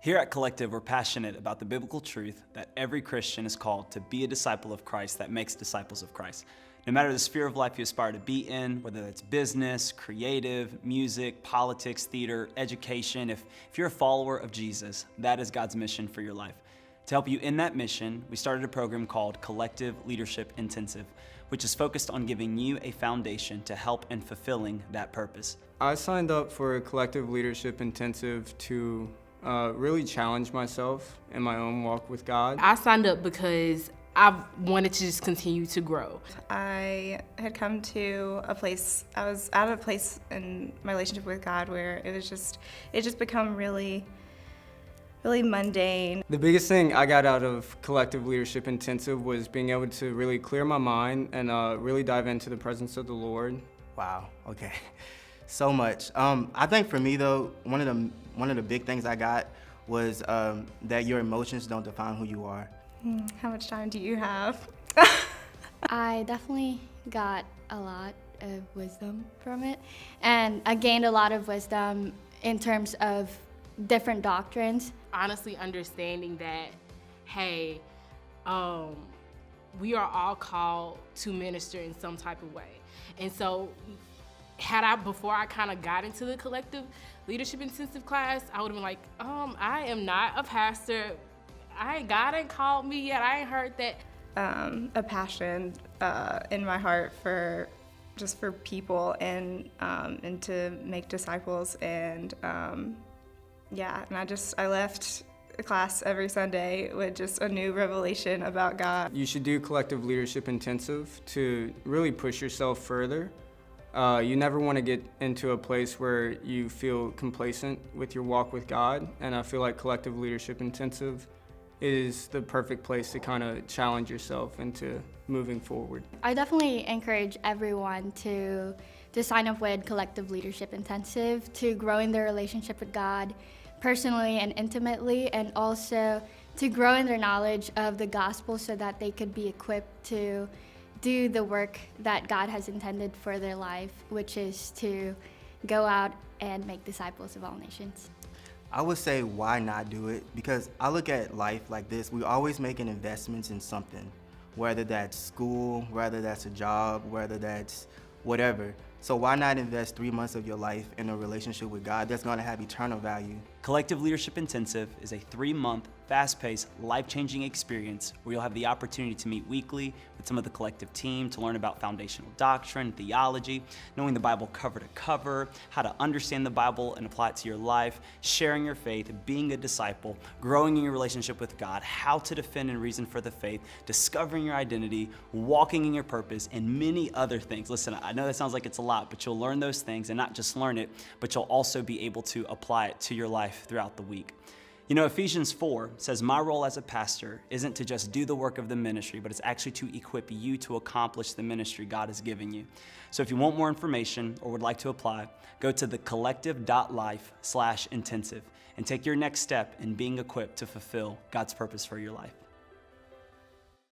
Here at Collective, we're passionate about the biblical truth that every Christian is called to be a disciple of Christ that makes disciples of Christ. No matter the sphere of life you aspire to be in, whether that's business, creative, music, politics, theater, education, if you're a follower of Jesus, that is God's mission for your life. To help you in that mission, we started a program called Collective Leadership Intensive, which is focused on giving you a foundation to help in fulfilling that purpose. I signed up for a Collective Leadership Intensive to really challenge myself in my own walk with God. I signed up because I wanted to just continue to grow. I had come to a place, I was at a place in my relationship with God where it just become really mundane. The biggest thing I got out of Collective Leadership Intensive was being able to really clear my mind and really dive into the presence of the Lord. Wow, okay. So much. I think for me though, one of the big things I got was that your emotions don't define who you are. How much time do you have? I definitely got a lot of wisdom from it, and I gained a lot of wisdom in terms of different doctrines. Honestly understanding that, hey, we are all called to minister in some type of way. And so before I kind of got into the Collective Leadership Intensive class, I would have been like, I am not a pastor. God ain't called me yet. I ain't heard that. A passion in my heart for people and to make disciples, and I left the class every Sunday with just a new revelation about God. You should do Collective Leadership Intensive to really push yourself further. You never want to get into a place where you feel complacent with your walk with God, and I feel like Collective Leadership Intensive is the perfect place to kind of challenge yourself into moving forward. I definitely encourage everyone to sign up with Collective Leadership Intensive to grow in their relationship with God personally and intimately, and also to grow in their knowledge of the gospel so that they could be equipped to do the work that God has intended for their life, which is to go out and make disciples of all nations. I would say why not do it? Because I look at life like this. We're always making investments in something, whether that's school, whether that's a job, whether that's whatever. So why not invest 3 months of your life in a relationship with God that's gonna have eternal value? Collective Leadership Intensive is a 3-month, fast-paced, life-changing experience where you'll have the opportunity to meet weekly with some of the Collective team to learn about foundational doctrine, theology, knowing the Bible cover to cover, how to understand the Bible and apply it to your life, sharing your faith, being a disciple, growing in your relationship with God, how to defend and reason for the faith, discovering your identity, walking in your purpose, and many other things. Listen, I know that sounds like it's a lot, but you'll learn those things, and not just learn it, but you'll also be able to apply it to your life throughout the week. You know, Ephesians 4 says, my role as a pastor isn't to just do the work of the ministry, but it's actually to equip you to accomplish the ministry God has given you. So if you want more information or would like to apply, go to thecollective.life/intensive and take your next step in being equipped to fulfill God's purpose for your life.